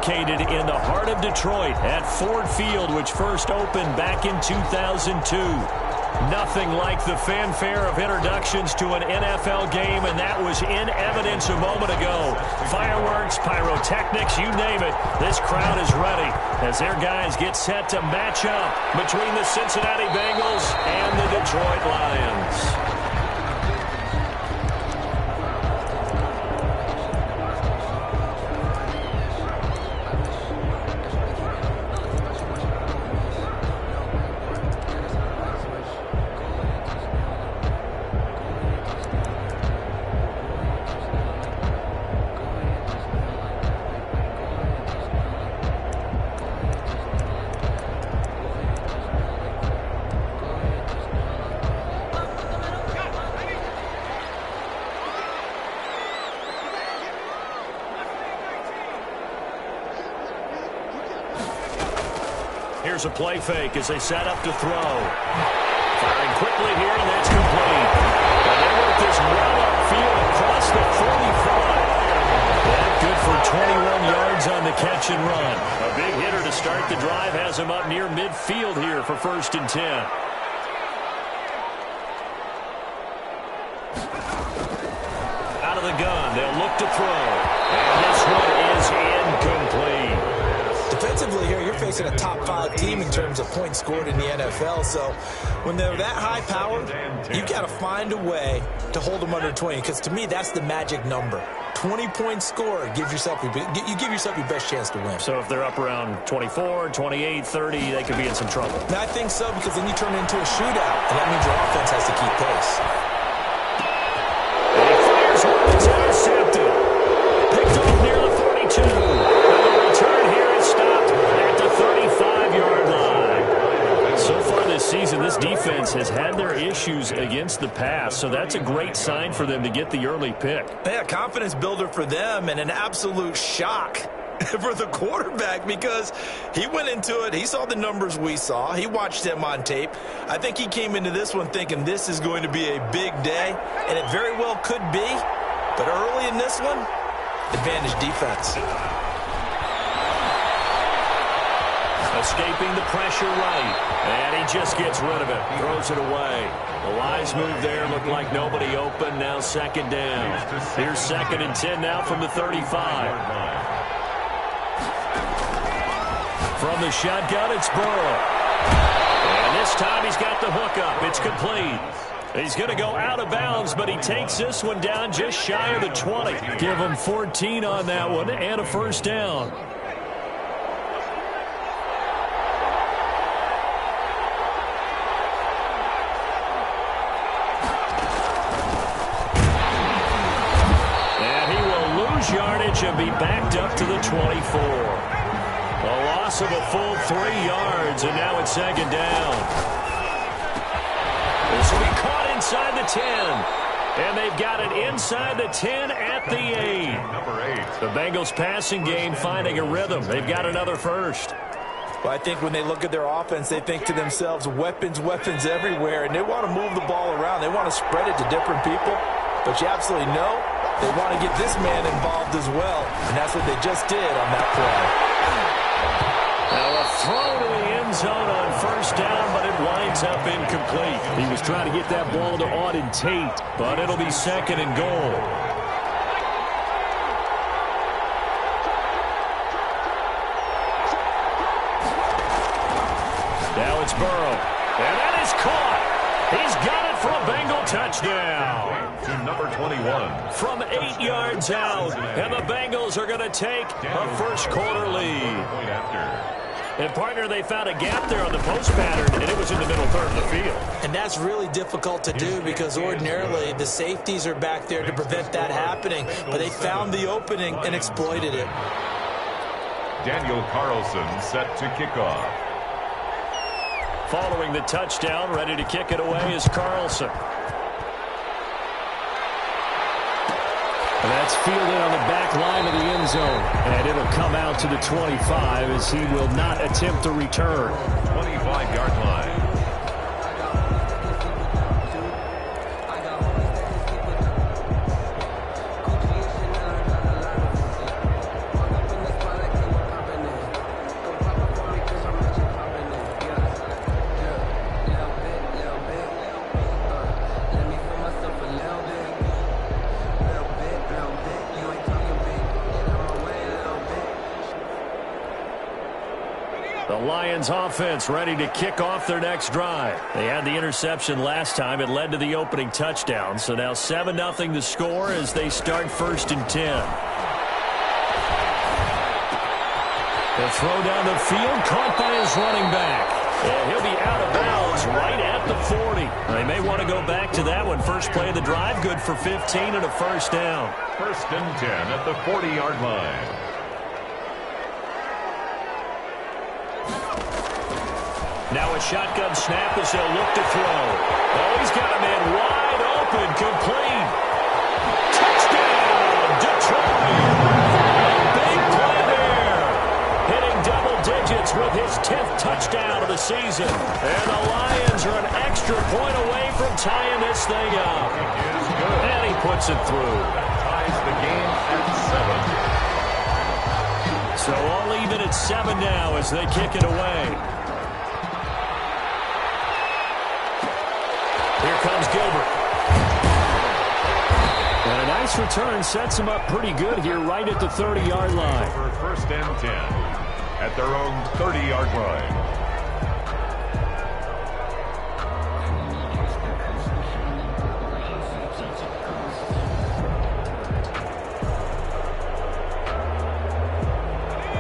located in the heart of Detroit at Ford Field, which first opened back in 2002. Nothing like the fanfare of introductions to an NFL game, and that was in evidence a moment ago. Fireworks, pyrotechnics, you name it. This crowd is ready as their guys get set to match up between the Cincinnati Bengals and the Detroit Lions. Here's a play fake as they set up to throw. Firing quickly here, and that's complete. And they work this well upfield across the 45. That good for 21 yards on the catch and run. A big hitter to start the drive has him up near midfield here for 1st and 10. Out of the gun, they'll look to throw. And this one is incomplete. Defensively here, you're facing a top 5 team in terms of points scored in the NFL. So when they're that high powered, you got to find a way to hold them under 20. Because to me, that's the magic number. 20 points scored, you give yourself your best chance to win. So if they're up around 24, 28, 30, they could be in some trouble. And I think so, because then you turn it into a shootout, and that means your offense has to keep pace. He fires one that's intercepted. Picked off near the 42. And the return here is stopped at the 35-yard line. So far this season, this defense has had their issues against the pass, so that's a great sign for them to get the early pick. Yeah, confidence builder for them, and an absolute shock for the quarterback, because he went into it, he saw the numbers we saw, he watched them on tape. I think he came into this one thinking this is going to be a big day, and it very well could be, but early in this one, advantage defense. Escaping the pressure right, and he just gets rid of it, throws it away. The wise move there, looked like nobody open, now 2nd down. Here's 2nd and 10 now from the 35. From the shotgun, it's Burrow. And this time he's got the hook up. It's complete. He's going to go out of bounds, but he takes this one down just shy of the 20. Give him 14 on that one and a 1st down. And he will lose yardage and be backed up to the 24. A loss of a full 3 yards, and now it's 2nd down. This will be caught inside the 10. And they've got it inside the 10 at the 8. Number 8. The Bengals passing game finding a rhythm. They've got another 1st. Well, I think when they look at their offense, they think to themselves, weapons, weapons everywhere, and they want to move the ball around. They want to spread it to different people. But you absolutely know they want to get this man involved as well, and that's what they just did on that play. Now a throw to the end zone on 1st down, but it winds up incomplete. He was trying to get that ball to Auden Tate, but it'll be 2nd and goal. Now it's Burrow, and that is caught. He's got it for a Bengal touchdown. To number 21. From 8 yards out, and the Bengals are going to take a 1st quarter lead. And, partner, they found a gap there on the post pattern, and it was in the middle third of the field. And that's really difficult to do because ordinarily the safeties are back there to prevent that happening. But they found the opening and exploited it. Daniel Carlson set to kick off. Following the touchdown, ready to kick it away is Carlson. And that's fielded on the back line of the end zone. And it'll come out to the 25 as he will not attempt to return. 25-yard line. The Lions offense ready to kick off their next drive. They had the interception last time. It led to the opening touchdown. So now 7-0 to score as they start 1st and 10. The throw down the field, caught by his running back. And he'll be out of bounds right at the 40. They may want to go back to that one. First play of the drive, good for 15 and a 1st down. 1st and 10 at the 40-yard line. Now a shotgun snap as they'll look to throw. Oh, he's got a man wide open, complete. Touchdown, Detroit! Big play there. Hitting double digits with his 10th touchdown of the season. And the Lions are an extra point away from tying this thing up. And he puts it through. That ties the game at 7. So all even at 7 now as they kick it away. Here comes Gilbert. And a nice return sets him up pretty good here right at the 30-yard line. For 1st and 10 at their own 30-yard line.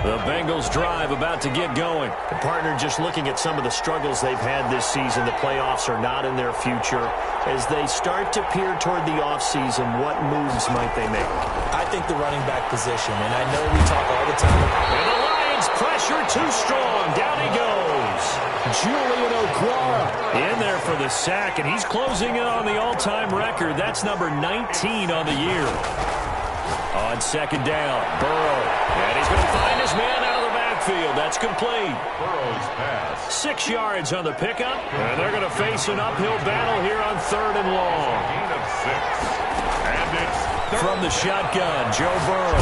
The Bengals drive about to get going. The partner, just looking at some of the struggles they've had this season, the playoffs are not in their future. As they start to peer toward the offseason, what moves might they make? I think the running back position, and I know we talk all the time. And the Lions pressure too strong. Down he goes. Julian Okwara in there for the sack, and he's closing in on the all-time record. That's number 19 on the year. On 2nd down, Burrow. And he's going to find his man out of the backfield. That's complete. Burrow's pass. 6 yards on the pickup. And they're going to face an uphill battle here on 3rd and long. Gain of 6. And it's from the shotgun, Joe Burrow.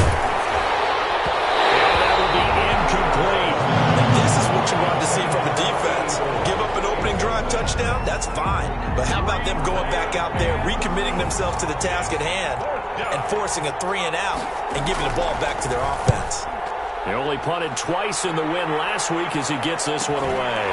And that will be incomplete. And this is what you want to see from a defense. Give up an opening drive touchdown, that's fine. But how about them going back out there, recommitting themselves to the task at hand, and forcing a 3-and-out and giving the ball back to their offense. They only punted twice in the win last week as he gets this one away.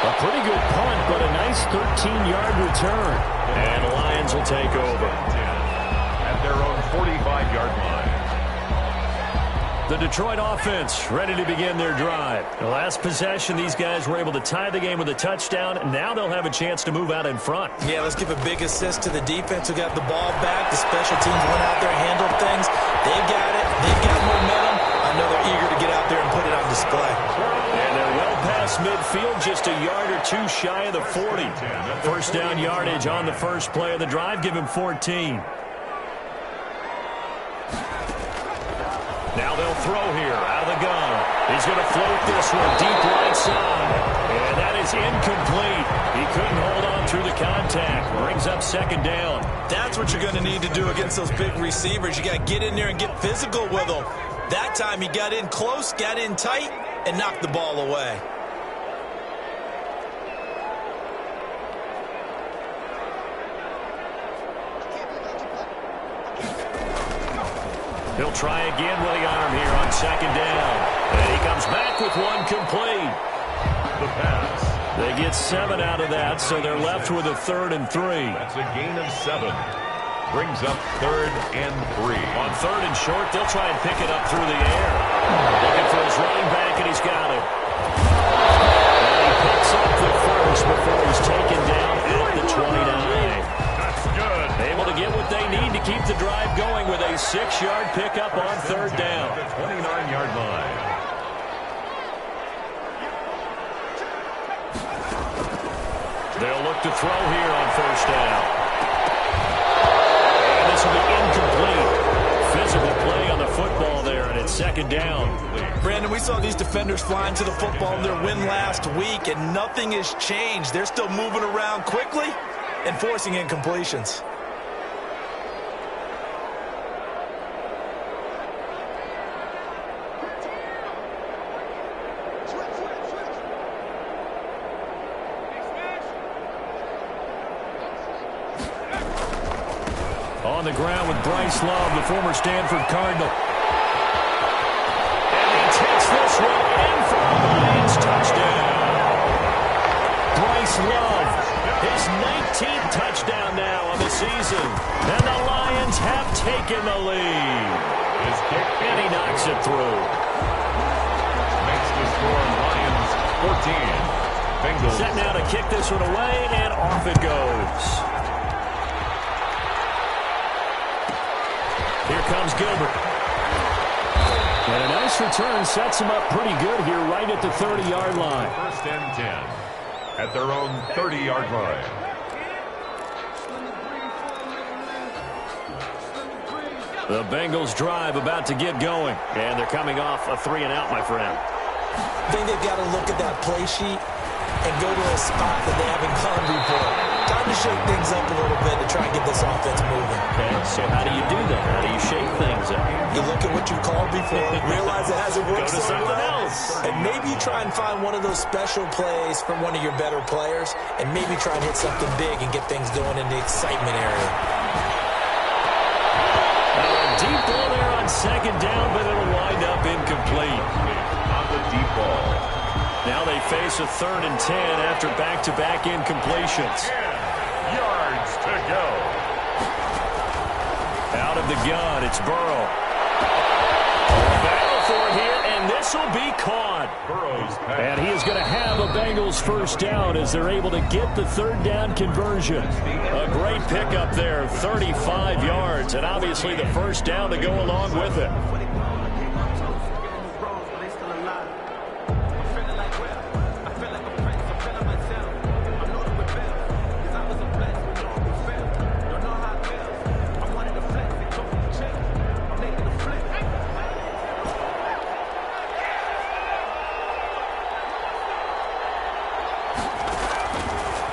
A pretty good punt, but a nice 13-yard return. And the Lions will take over. At their own 45-yard line. The Detroit offense ready to begin their drive. The last possession, these guys were able to tie the game with a touchdown. Now they'll have a chance to move out in front. Yeah, let's give a big assist to the defense who got the ball back. The special teams went out there and handled things. They've got it. They've got momentum. I know they're eager to get out there and put it on display. And they're well past midfield, just a yard or two shy of the 40. 1st down yardage on the first play of the drive. Give him 14. Now they'll throw here out of the gun. He's going to float this one deep right side. And that is incomplete. He couldn't hold on through the contact. Brings up 2nd down. That's what you're going to need to do against those big receivers. You got to get in there and get physical with them. That time he got in close, got in tight, and knocked the ball away. He'll try again with the arm here on 2nd down. And he comes back with one complete. The pass. They get 7 out of that, so they're left with a 3rd and 3. That's a gain of 7. Brings up 3rd and 3. On 3rd and short, they'll try and pick it up through the air. Looking for his running back, and he's got it. And he picks up the first before he's taken down at the 29. That's good. Able to get what they need to keep the drive going with a 6-yard pickup on 3rd down. At the 29-yard line. They'll look to throw here on 1st down. And this will be incomplete. Physical play on the football there, and it's 2nd down. Brandon, we saw these defenders flying to the football in their win last week, and nothing has changed. They're still moving around quickly and forcing incompletions. On the ground with Bryce Love, the former Stanford Cardinal. this one in for a Lions touchdown. Bryce Love, his 19th touchdown now of the season. And the Lions have taken the lead. And he knocks it through. Makes the score Lions 14. Bengals. Set now to kick this one away, and off it goes. Here comes Gilbert. And a nice return sets him up pretty good here right at the 30-yard line. First and 10 at their own 30-yard line. The Bengals drive about to get going. And they're coming off a 3-and-out, my friend. I think they've got to look at that play sheet and go to a spot that they haven't gone before. Time to shake things up a little bit to try and get this offense moving. Okay, so how do you do that? How do you shake things up? You look at what you called before, realize it hasn't worked Go to so something well, else. and maybe you try and find one of those special plays from one of your better players, and maybe try and hit something big and get things going in the excitement area. Deep ball there on second down, but it'll wind up incomplete. On the deep ball. Now they face a 3rd and 10 after back-to-back incompletions. 10 yards to go. Out of the gun, it's Burrow. Battle for it here, and this will be caught. Burrow's pass. And he is going to have a Bengals first down as they're able to get the 3rd down conversion. A great pickup there, 35 yards, and obviously the first down to go along with it.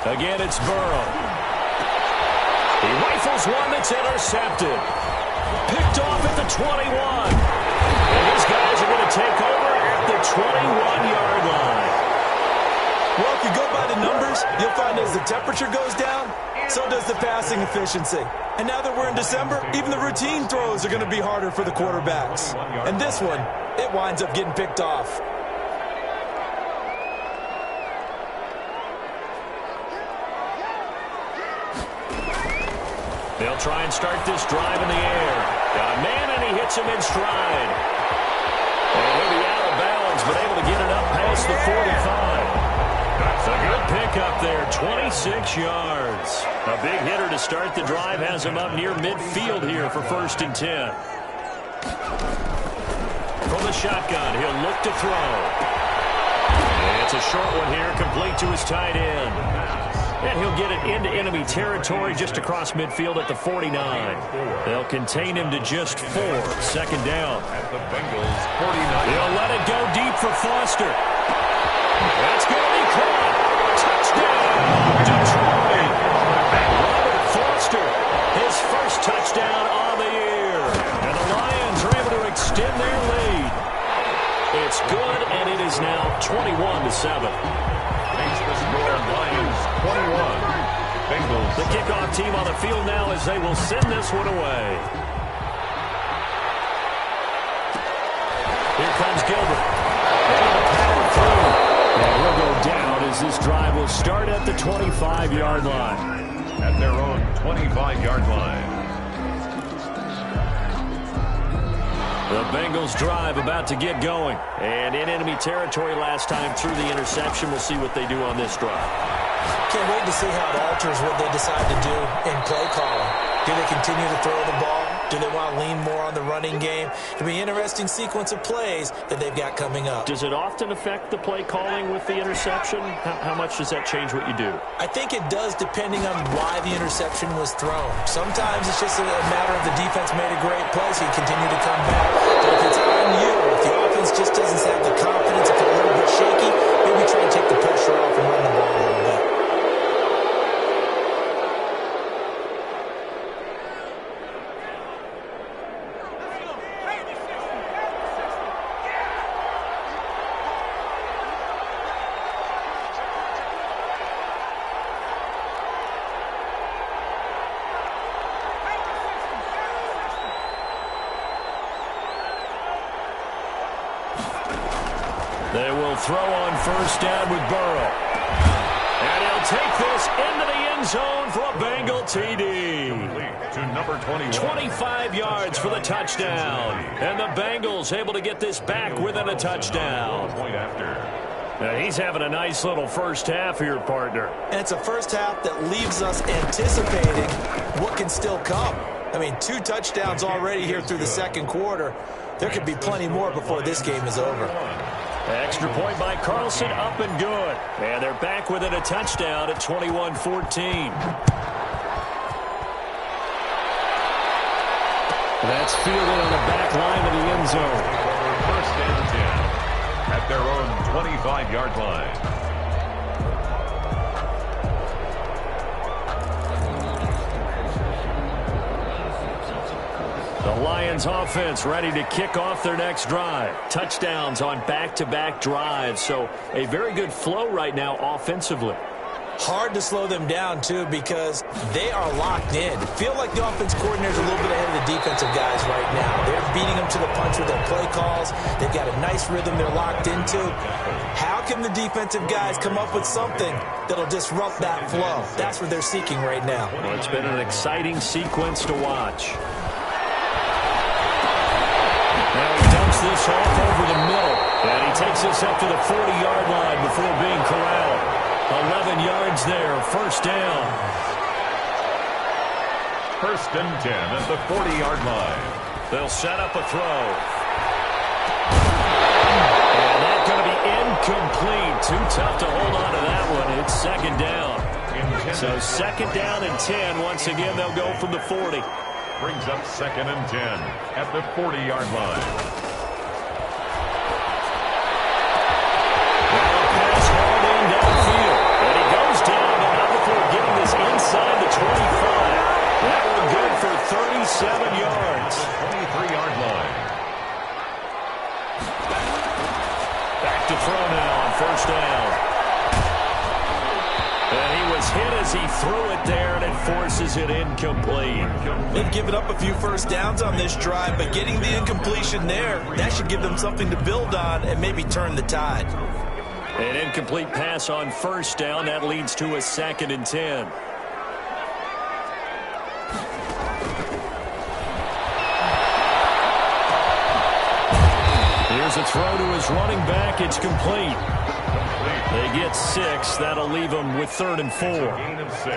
Again, it's Burrow. He rifles one that's intercepted. Picked off at the 21. And these guys are going to take over at the 21-yard line. Well, if you go by the numbers, you'll find as the temperature goes down, so does the passing efficiency. And now that we're in December, even the routine throws are going to be harder for the quarterbacks. And this one, it winds up getting picked off. They'll try and start this drive in the air. Got a man, and he hits him in stride. And he'll be out of bounds, but able to get it up past the 45. That's a good pickup there, 26 yards. A big hitter to start the drive has him up near midfield here for 1st and 10. From the shotgun, he'll look to throw. And it's a short one here, complete to his tight end. And he'll get it into enemy territory just across midfield at the 49. They'll contain him to just 4. 2nd down. At the Bengals 49. He'll let it go deep for Foster. That's going to be caught. Touchdown, Detroit. Robert Foster, his first touchdown on the year. And the Lions are able to extend their lead. It's good, and it is now 21-7. Makes the score Lions 21. Bengals. The kickoff team on the field now as they will send this one away. Here comes Gilbert. Power through. And he'll go down as this drive will start at the 25-yard line. At their own 25-yard line. The Bengals drive about to get going. And in enemy territory last time through the interception. We'll see what they do on this drive. Can't wait to see how it alters what they decide to do in play calling. Do they continue to throw the ball? Do they want to lean more on the running game? It'll be an interesting sequence of plays that they've got coming up. Does it often affect the play calling with the interception? How much does that change what you do? I think it does depending on why the interception was thrown. Sometimes it's just a matter of the defense made a great play, so you continue to come back. But if it's on you, if the offense just doesn't have the confidence, if it's a little bit shaky, maybe try and take the pressure off and run the ball a little bit. They will throw on first down with Burrow. And he'll take this into the end zone for a Bengal TD. To number 21. 25 yards for the touchdown. And the Bengals able to get this back within a touchdown. Point after. Now he's having a nice little first half here, partner. And it's a first half that leaves us anticipating what can still come. I mean, 2 touchdowns already here through the second quarter. There could be plenty more before this game is over. Extra point by Carlson, up and good. And they're back within a touchdown at 21-14. That's fielded on the back line of the end zone. First and 10 at their own 25-yard line. The Lions offense ready to kick off their next drive. Touchdowns on back-to-back drives. So a very good flow right now offensively. Hard to slow them down, too, because they are locked in. Feel like the offense coordinator is a little bit ahead of the defensive guys right now. They're beating them to the punch with their play calls. They've got a nice rhythm they're locked into. How can the defensive guys come up with something that'll disrupt that flow? That's what they're seeking right now. Well, it's been an exciting sequence to watch. Now he dumps this off over the middle. And he takes this up to the 40-yard line before being corralled. 11 yards there, first down. First and 10 at the 40-yard line. They'll set up a throw. And that's going to be incomplete. Too tough to hold on to that one. It's second down. So second down and 10. Once again, they'll go from the 40. Brings up second and 10 at the 40-yard line. Inside the 25. That one good for 37 yards. 23-yard line. Back to throw now on first down. And he was hit as he threw it there, and it forces it incomplete. They've given up a few first downs on this drive, but getting the incompletion there, that should give them something to build on and maybe turn the tide. An incomplete pass on first down. That leads to a second and 10. Here's a throw to his running back. It's complete. They get 6. That'll leave them with 3rd and 4. Gain of 6.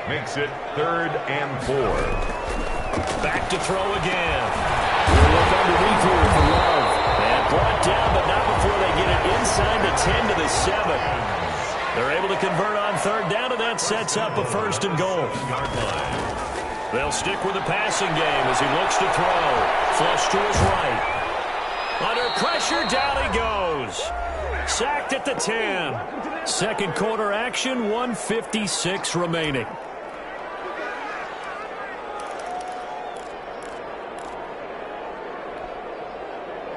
Makes it 3rd and 4. Back to throw again. We'll look underneath here for Love. And brought down, but not before they get it inside the 10 to the 7. They're able to convert on 3rd down, and that sets up a 1st and goal. They'll stick with the passing game as he looks to throw. Flush to his right. Under pressure, down he goes. Sacked at the 10. Second quarter action, 1:56 remaining.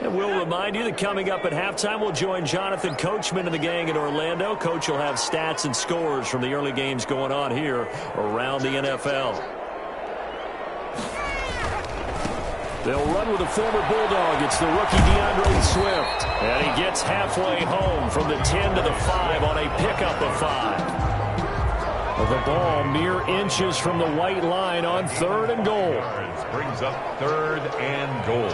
And we'll remind you that coming up at halftime, we'll join Jonathan Coachman and the gang in Orlando. Coach will have stats and scores from the early games going on here around the NFL. They'll run with a former Bulldog. It's the rookie DeAndre Swift. And he gets halfway home from the 10 to the 5 on a pickup of 5. The ball mere inches from the white line on 3rd and goal. Brings up 3rd and goal.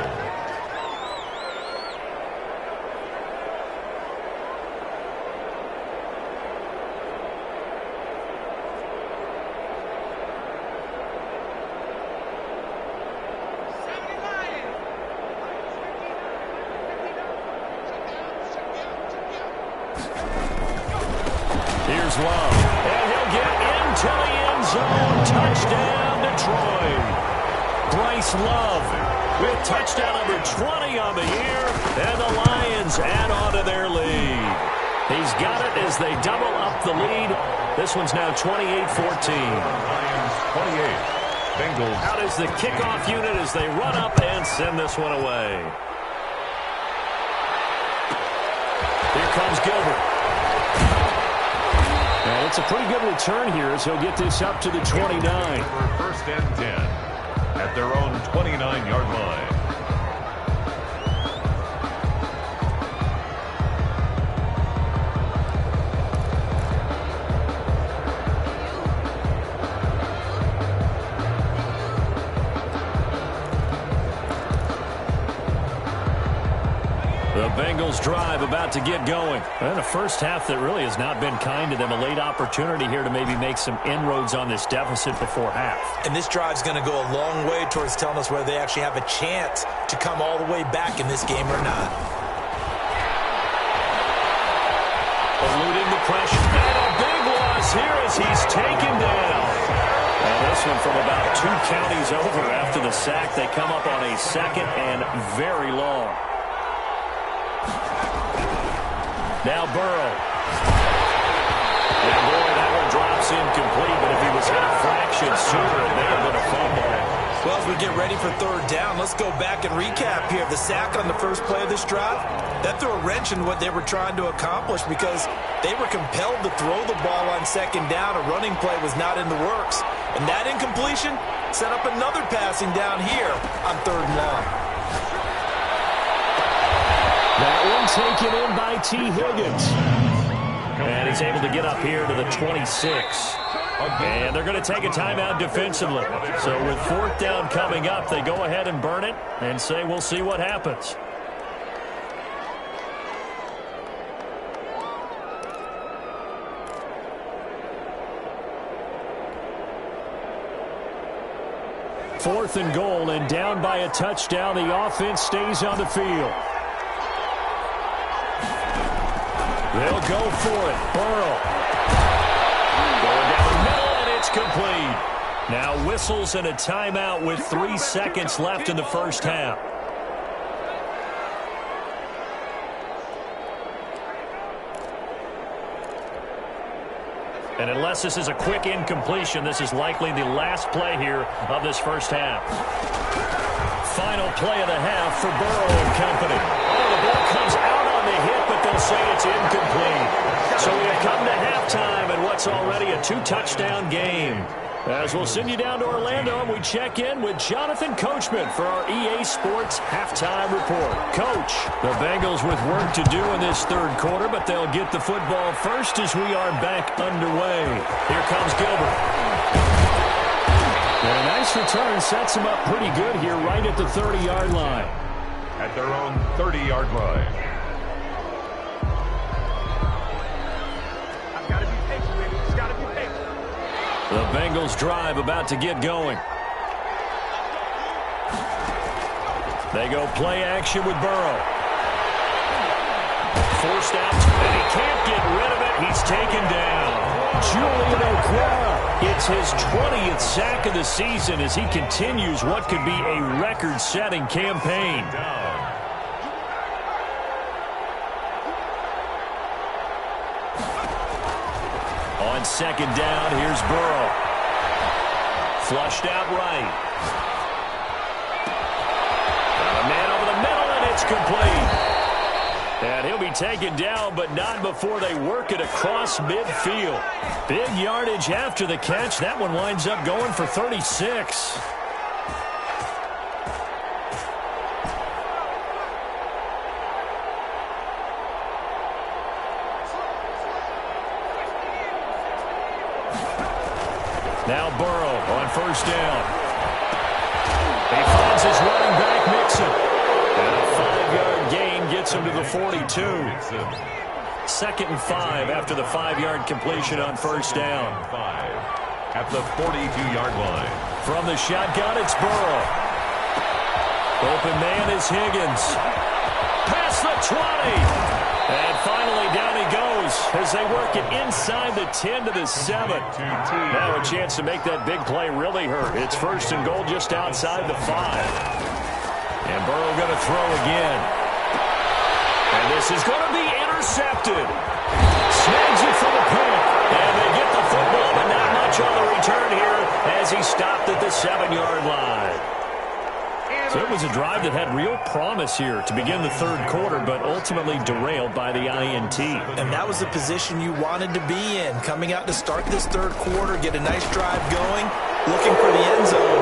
Here's Love. And he'll get into the end zone. Touchdown, Detroit. Bryce Love with touchdown number 20 on the year. And the Lions add on to their lead. He's got it as they double up the lead. This one's now 28-14. Lions 28. Bengals. Out is the kickoff unit as they run up and send this one away. Here comes Gilbert. And it's a pretty good return here as he'll get this up to the 29. First and 10 at their own 29-yard line. Bengals drive about to get going. And a first half that really has not been kind to them. A late opportunity here to maybe make some inroads on this deficit before half. And this drive's going to go a long way towards telling us whether they actually have a chance to come all the way back in this game or not. Eluding the pressure. And a big loss here as he's taken down. And this one from about 2 counties over after the sack. They come up on a second and very long. Now Burrow. And boy, that one drops incomplete, but if he was hit a fraction sooner, it may have been a fumble. Well, as we get ready for third down, let's go back and recap here. The sack on the first play of this drive, that threw a wrench in what they were trying to accomplish because they were compelled to throw the ball on second down. A running play was not in the works. And that incompletion set up another passing down here on third and long. That one taken in by T. Higgins. And he's able to get up here to the 26. And they're going to take a timeout defensively. So with fourth down coming up, they go ahead and burn it and say we'll see what happens. Fourth and goal, and down by a touchdown. The offense stays on the field. They'll go for it. Burrow. Going down the middle, and it's complete. Now whistles and a timeout with 3 seconds left in the first half. And unless this is a quick incompletion, this is likely the last play here of this first half. Final play of the half for Burrow and company. Oh, the ball comes out on the hit, but they'll say it's incomplete. So we have come to halftime in what's already a 2-touchdown game. As we'll send you down to Orlando, and we check in with Jonathan Coachman for our EA Sports Halftime Report. Coach, the Bengals with work to do in this third quarter, but they'll get the football first as we are back underway. Here comes Gilbert. And a nice return sets them up pretty good here right at the 30-yard line. At their own 30-yard line. The Bengals drive about to get going. They go play action with Burrow. Forced out, and he can't get rid of it. He's taken down. Julian Okwara. It's his 20th sack of the season as he continues what could be a record-setting campaign. On second down, here's Burrow. Flushed out right. A man over the middle, and it's complete. And he'll be taken down, but not before they work it across midfield. Big yardage after the catch. That one winds up going for 36. Now Burrow on first down. He finds his running back, Mixon. And a 5-yard gain gets him to the 42. 2nd and 5 after the 5-yard completion on first down. At the 42-yard line. From the shotgun, it's Burrow. Open man is Higgins. Past the 20. And finally, down he goes as they work it inside the 10 to the 7. Now a chance to make that big play really hurt. It's first and goal just outside the 5. And Burrow going to throw again. And this is going to be intercepted. Snags it for the pick. And they get the football, but not much on the return here as he stopped at the 7-yard line. So it was a drive that had real promise here to begin the third quarter, but ultimately derailed by the INT. And that was the position you wanted to be in. Coming out to start this third quarter, get a nice drive going, looking for the end zone.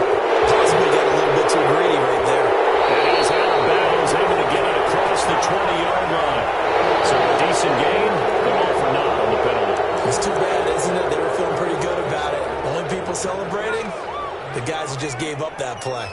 Possibly got a little bit too greedy right there. And he's out of bounds, able to get it across the 20-yard line. So a decent gain, but all for naught on the penalty. It's too bad, isn't it? They were feeling pretty good about it. Only people celebrating, the guys who just gave up that play.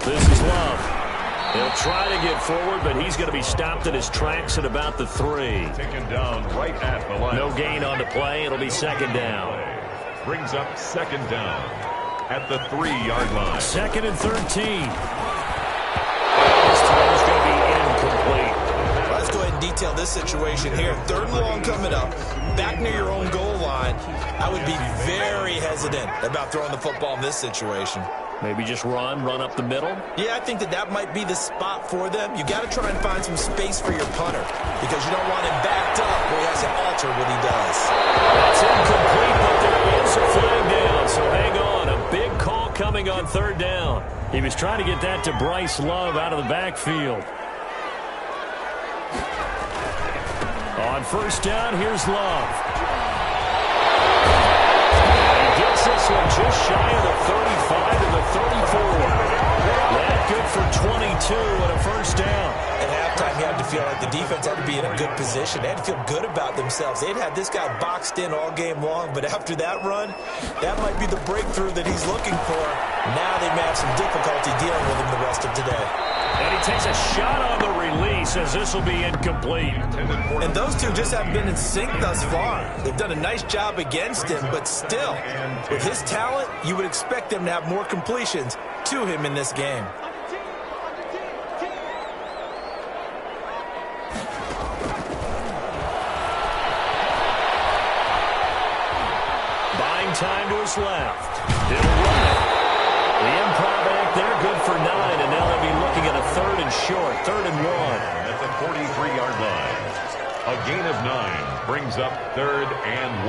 This is Love. He'll try to get forward, but he's going to be stopped in his tracks at about the 3. Taken down right at the line. No gain on the play. It'll be second down. Brings up second down at the 3-yard line. Second and 13. This time is going to be incomplete. Let's go ahead and detail this situation here. Third and long coming up, back near your own goal line. I would be very hesitant about throwing the football in this situation. Maybe just run up the middle. Yeah, I think that might be the spot for them. You got to try and find some space for your punter because you don't want him backed up where he has to alter what he does. That's incomplete, but there is a flag down, so hang on. A big call coming on third down. He was trying to get that to Bryce Love out of the backfield. On first down, here's Love. He gets this one just shy of the 35 to the 34. That good for 22 and a first down. At halftime, you had to feel like the defense had to be in a good position. They had to feel good about themselves. They'd had this guy boxed in all game long, but after that run, that might be the breakthrough that he's looking for. Now they may have some difficulty dealing with him the rest of today. And he takes a shot on the release as this will be incomplete. And those two just haven't been in sync thus far. They've done a nice job against him, but still, with his talent, you would expect them to have more completions to him in this game. Buying time to his left. He'll run it. The improv act there, good for 9, and now they'll be looking at a third and short, 3rd and 1. At the 43-yard line. A gain of 9 brings up 3rd and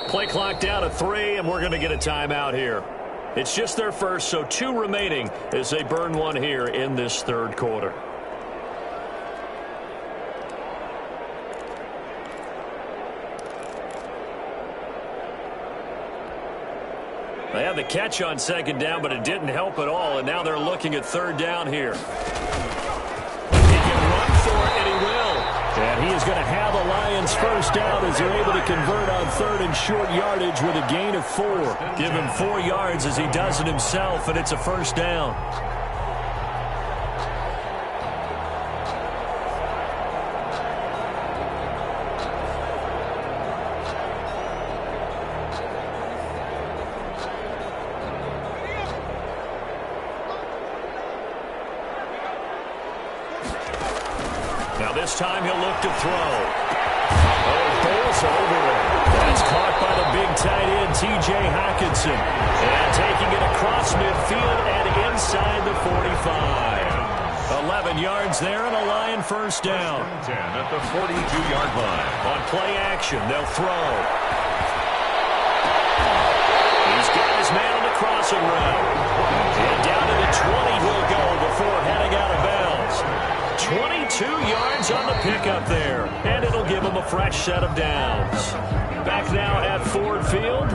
1. Play clock down to 3, and we're going to get a timeout here. It's just their first, so 2 remaining as they burn one here in this third quarter. They had the catch on second down, but it didn't help at all, and now they're looking at third down here. He can run for it, and he will. And he is going to have a Lions first down as they're able to convert on third and short yardage with a gain of 4. Give him 4 yards as he does it himself, and it's a first down. Now this time he'll look to throw. Oh, it bowls over it. That's caught by the big tight end, T.J. Hockenson. And taking it across midfield and inside the 45. 11 yards there and a Lion first down. 10 at the 42-yard line. On play action, they'll throw. He's got his man on the crossing route. And down to the 20 he'll go before heading out of bounds. 22 yards on the pickup there, and it'll give him a fresh set of downs. Back now at Ford Field,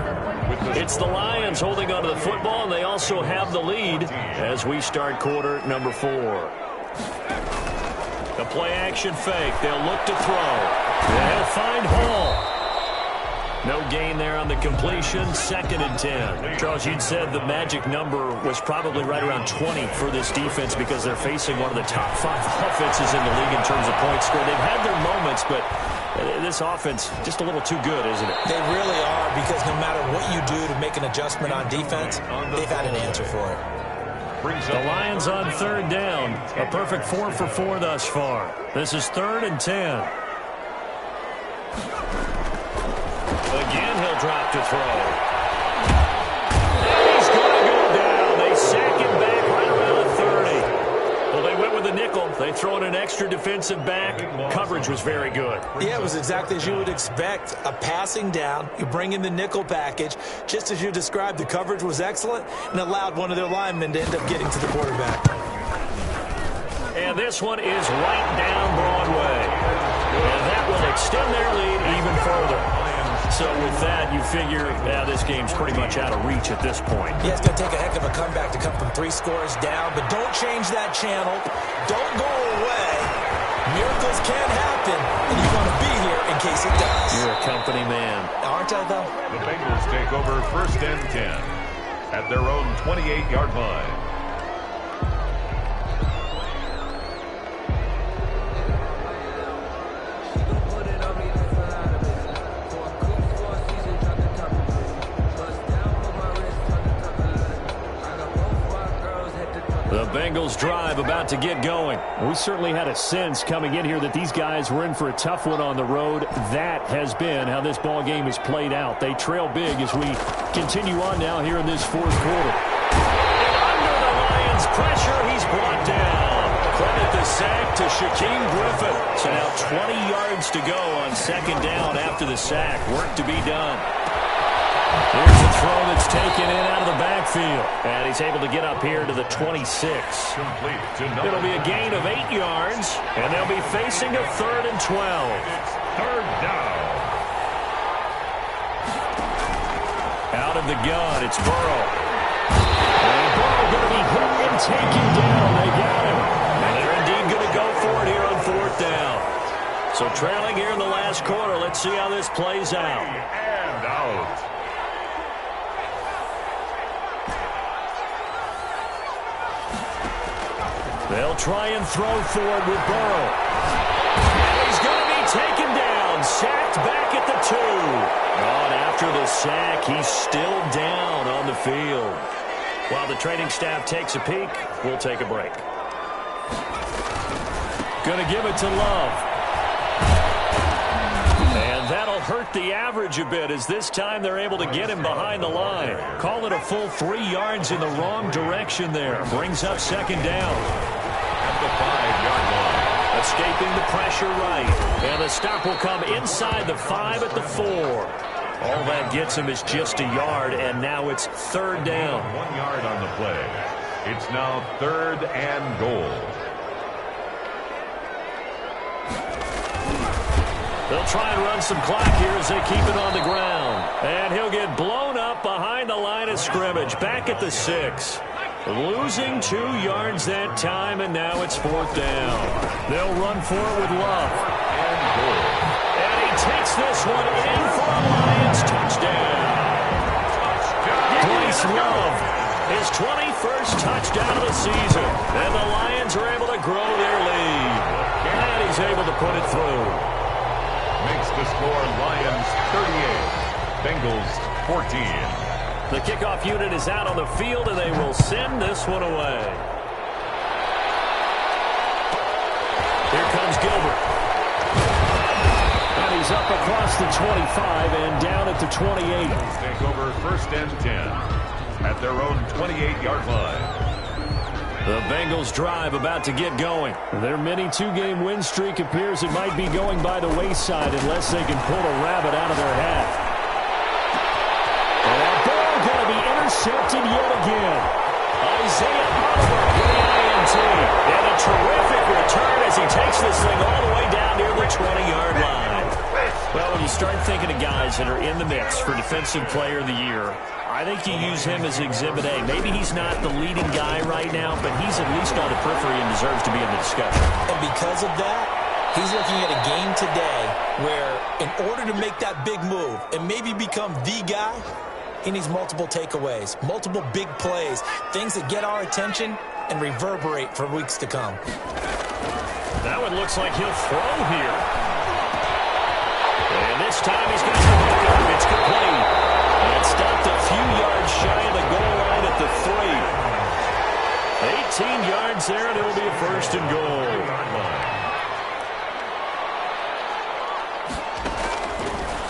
it's the Lions holding onto the football, and they also have the lead as we start quarter number 4. The play-action fake. They'll look to throw. They'll find Hall. No gain there on the completion. 2nd and 10. Charles, you'd said the magic number was probably right around 20 for this defense because they're facing one of the top 5 offenses in the league in terms of points scored. They've had their moments, but this offense just a little too good, isn't it? They really are, because no matter what you do to make an adjustment on defense, they've had an answer for it. The Lions on third down. A perfect 4 for 4 thus far. This is 3rd and 10. Again, he'll drop to throw. And he's going to go down. They sack him back right around the 30. Well, they went with the nickel. They throw in an extra defensive back. Coverage was very good. Yeah, it was exactly as you would expect. A passing down. You bring in the nickel package. Just as you described, the coverage was excellent and allowed one of their linemen to end up getting to the quarterback. And this one is right down Broadway. And that will extend their lead even further. So with that, you figure this game's pretty much out of reach at this point. Yeah, it's going to take a heck of a comeback to come from 3 scores down, but don't change that channel. Don't go away. Miracles can happen, and you want to be here in case it does. You're a company man. Aren't I, though? The Bengals take over 1st and 10 at their own 28-yard line. The Bengals drive about to get going. We certainly had a sense coming in here that these guys were in for a tough one on the road. That has been how this ball game has played out. They trail big as we continue on now here in this 4th quarter. And under the Lions' pressure, he's brought down. Credit the sack to Shaquem Griffin. So now 20 yards to go on 2nd down after the sack. Work to be done. Here's a throw that's taken in out of the backfield. And he's able to get up here to the 26. It'll be a gain of 8 yards, and they'll be facing a 3rd and 12. It's 3rd down. Out of the gun, it's Burrow. And Burrow going to be hit and taken down. They got him. And they're indeed going to go for it here on 4th down. So trailing here in the last quarter. Let's see how this plays out. And out. They'll try and throw for it with Burrow. And he's going to be taken down. Sacked back at the 2. And after the sack, he's still down on the field. While the training staff takes a peek, we'll take a break. Going to give it to Love. And that'll hurt the average a bit as this time they're able to get him behind the line. Call it a full 3 yards in the wrong direction there. Brings up 2nd down. At the 5-yard line. Escaping the pressure right. And the stop will come inside the 5 at the 4. All that gets him is just a yard, and now it's 3rd down. 1 yard on the play. It's now 3rd and goal. They'll try and run some clock here as they keep it on the ground. And he'll get blown up behind the line of scrimmage. Back at the 6. Losing 2 yards that time, and now it's 4th down. They'll run for it with Love. And he takes this one in for a Lions touchdown. Bryce Love, his 21st touchdown of the season. And the Lions are able to grow their lead. And he's able to put it through. Makes the score Lions 38, Bengals 14. The kickoff unit is out on the field, and they will send this one away. Here comes Gilbert. And he's up across the 25 and down at the 28. Take over 1st and 10 at their own 28-yard line. The Bengals drive about to get going. Their mini 2-game win streak appears it might be going by the wayside unless they can pull a rabbit out of their hat. Going to be intercepted yet again. Isaiah Oliver with the INT. And a terrific return as he takes this thing all the way down near the 20-yard line. Well, when you start thinking of guys that are in the mix for Defensive Player of the Year, I think you use him as Exhibit A. Maybe he's not the leading guy right now, but he's at least on the periphery and deserves to be in the discussion. And because of that, he's looking at a game today where in order to make that big move and maybe become the guy, he needs multiple takeaways, multiple big plays, things that get our attention and reverberate for weeks to come. That one looks like he'll throw here. And this time he's got the hook up. It's complete. And it's stopped a few yards shy of the goal line at the 3. 18 yards there, and it'll be a 1st and goal.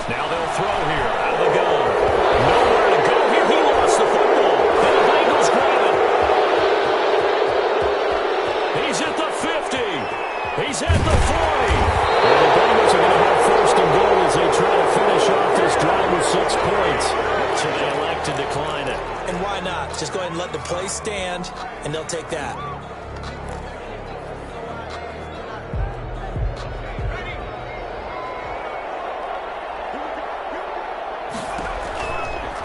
Now they'll throw here out of the gun. Nowhere to go here. He lost the football. And the Bengals grab it. He's at the 50. He's at the 40. And the Bengals are going to have 1st and goal as they try to finish off this drive with 6 points. So they elect to decline it. And why not? Just go ahead and let the play stand, and they'll take that.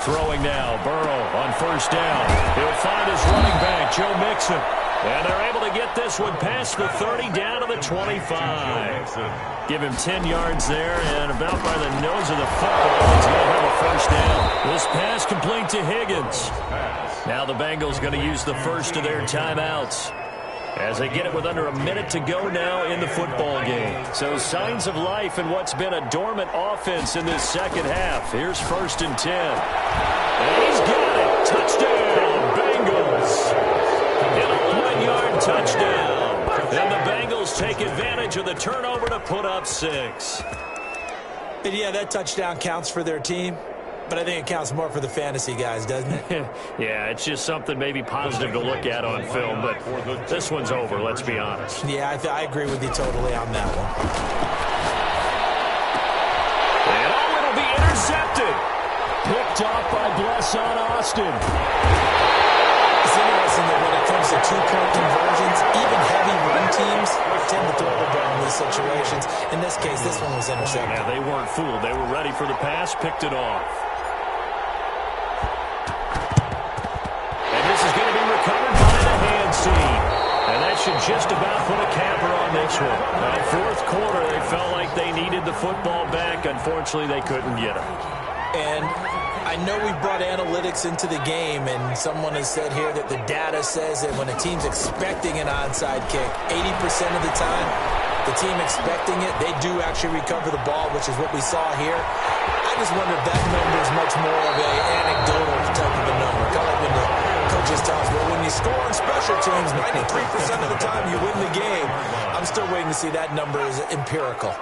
Throwing now, Burrow on first down. He'll find his running back, Joe Mixon. And they're able to get this one past the 30 down to the 25. Give him 10 yards there, and about by the nose of the football, he's going to have a first down. This pass complete to Higgins. Now the Bengals going to use the first of their timeouts as they get it with under a minute to go now in the football game. So signs of life in what's been a dormant offense in this second half. Here's 1st and 10. And he's got it. Touchdown, Bengals. And a 1-yard touchdown. And the Bengals take advantage of the turnover to put up 6. And yeah, that touchdown counts for their team. But I think it counts more for the fantasy guys, doesn't it? Yeah, it's just something maybe positive to look at on film, but this one's over, let's be honest. Yeah, I agree with you totally on that one. And it'll be intercepted. Picked off by Blesson Austin. It's interesting that when it comes to two-point conversions, even heavy run teams tend to throw the ball in these situations. In this case, this one was intercepted. Yeah, they weren't fooled. They were ready for the pass, picked it off. Should just about put a capper on this one. Now, 4th quarter, they felt like they needed the football back. Unfortunately, they couldn't get it. And I know we brought analytics into the game, and someone has said here that the data says that when a team's expecting an onside kick, 80% of the time, the team expecting it, they do actually recover the ball, which is what we saw here. I just wonder if that number is much more of an anecdotal type of a number. Kind of like when the coaches tell us, well, when you score on special teams, 93% of the time you win the game. I'm still waiting to see that number is empirical.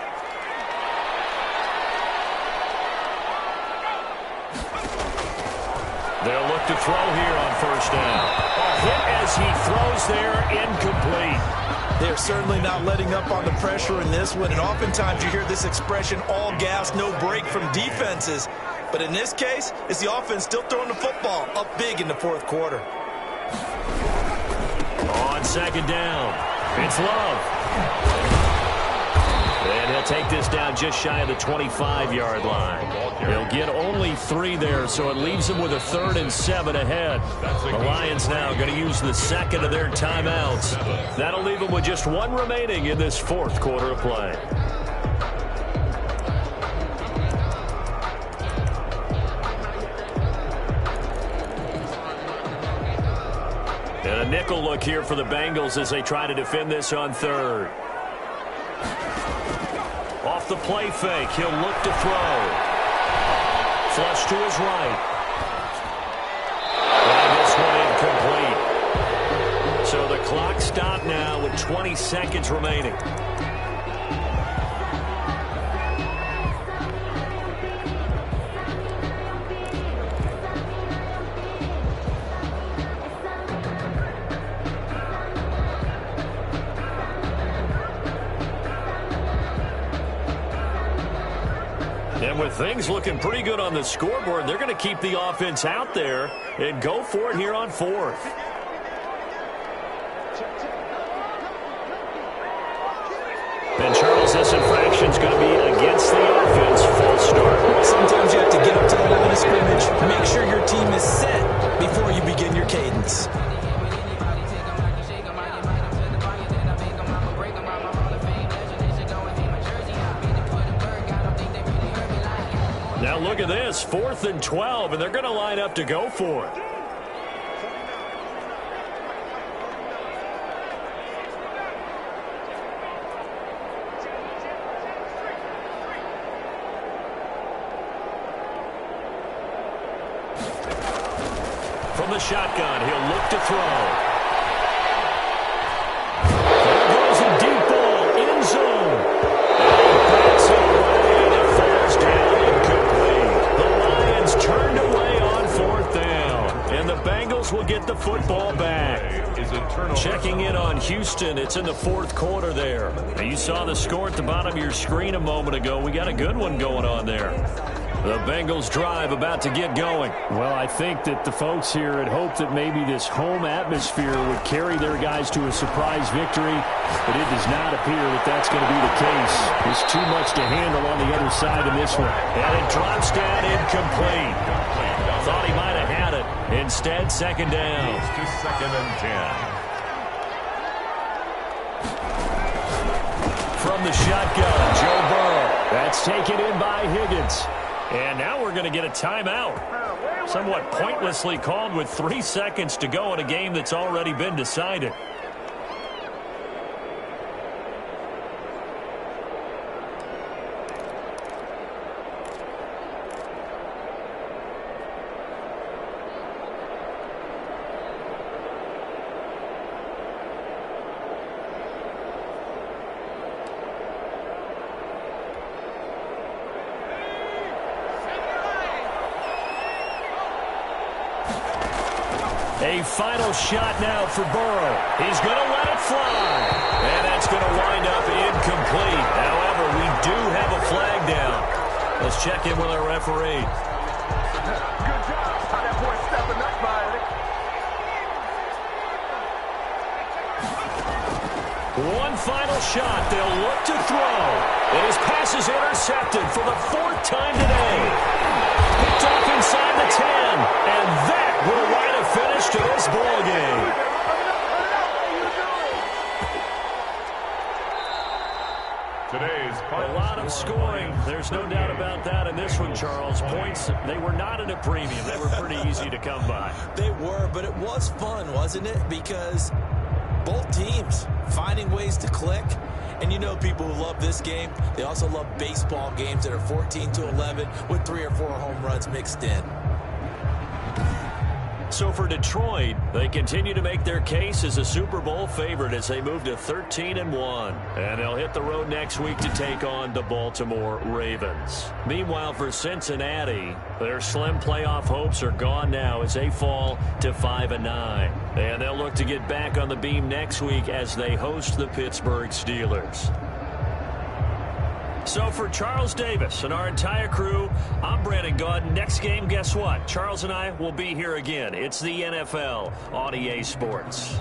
They'll look to throw here on first down. A hit as he throws there, incomplete. They're certainly not letting up on the pressure in this one, and oftentimes you hear this expression, all gas, no break from defenses. But in this case, it's the offense still throwing the football up big in the 4th quarter. On 2nd down, it's Love. And he'll take this down just shy of the 25-yard line. He'll get only 3 there, so it leaves him with a 3rd and 7 ahead. The Lions now going to use the 2nd of their timeouts. That'll leave them with just 1 remaining in this 4th quarter of play. And a nickel look here for the Bengals as they try to defend this on 3rd. Off the play fake, he'll look to throw. Flush to his right. And this one incomplete. So the clock stopped now with 20 seconds remaining. And with things looking pretty good on the scoreboard, they're going to keep the offense out there and go for it here on 4th. And Charles, this infraction's going to be against the offense. False start. Sometimes you have to get up to the line of scrimmage, make sure your team is set before you begin your cadence. Now look at this, 4th and 12, and they're going to line up to go for it. From the shotgun, he'll look to throw. There goes a deep ball, end zone. And backs it away, and it falls down incomplete. The Lions turned away on 4th down, and the Bengals will get the football back. Checking in on Houston, it's in the 4th quarter there. Now you saw the score at the bottom of your screen a moment ago. We got a good one going on there. The Bengals drive about to get going. Well, I think that the folks here had hoped that maybe this home atmosphere would carry their guys to a surprise victory, but it does not appear that that's going to be the case. There's too much to handle on the other side of this one. And it drops down incomplete. Thought he might have had it. Instead, second down. Moves to 2nd and 10. From the shotgun, Joe Burrow. That's taken in by Higgins. And now we're going to get a timeout. Somewhat pointlessly called with 3 seconds to go in a game that's already been decided. A final shot now for Burrow. He's going to let it fly. And that's going to wind up incomplete. However, we do have a flag down. Let's check in with our referee. Good job. How that boy stepping up by it. One final shot. They'll look to throw. And his pass is intercepted for the 4th time today. Picked off inside the 10. And that will write a finish to this ball game. A lot of scoring. There's no doubt about that in this one, Charles. Points, they were not at a premium. They were pretty easy to come by. They were, but it was fun, wasn't it? Because both teams finding ways to click. And you know people who love this game, they also love baseball games that are 14-11 with 3 or 4 home runs mixed in. So for Detroit, they continue to make their case as a Super Bowl favorite as they move to 13-1. And they'll hit the road next week to take on the Baltimore Ravens. Meanwhile, for Cincinnati, their slim playoff hopes are gone now as they fall to 5-9. And they'll look to get back on the beam next week as they host the Pittsburgh Steelers. So for Charles Davis and our entire crew, I'm Brandon Gaudin. Next game, guess what? Charles and I will be here again. It's the NFL on EA Sports.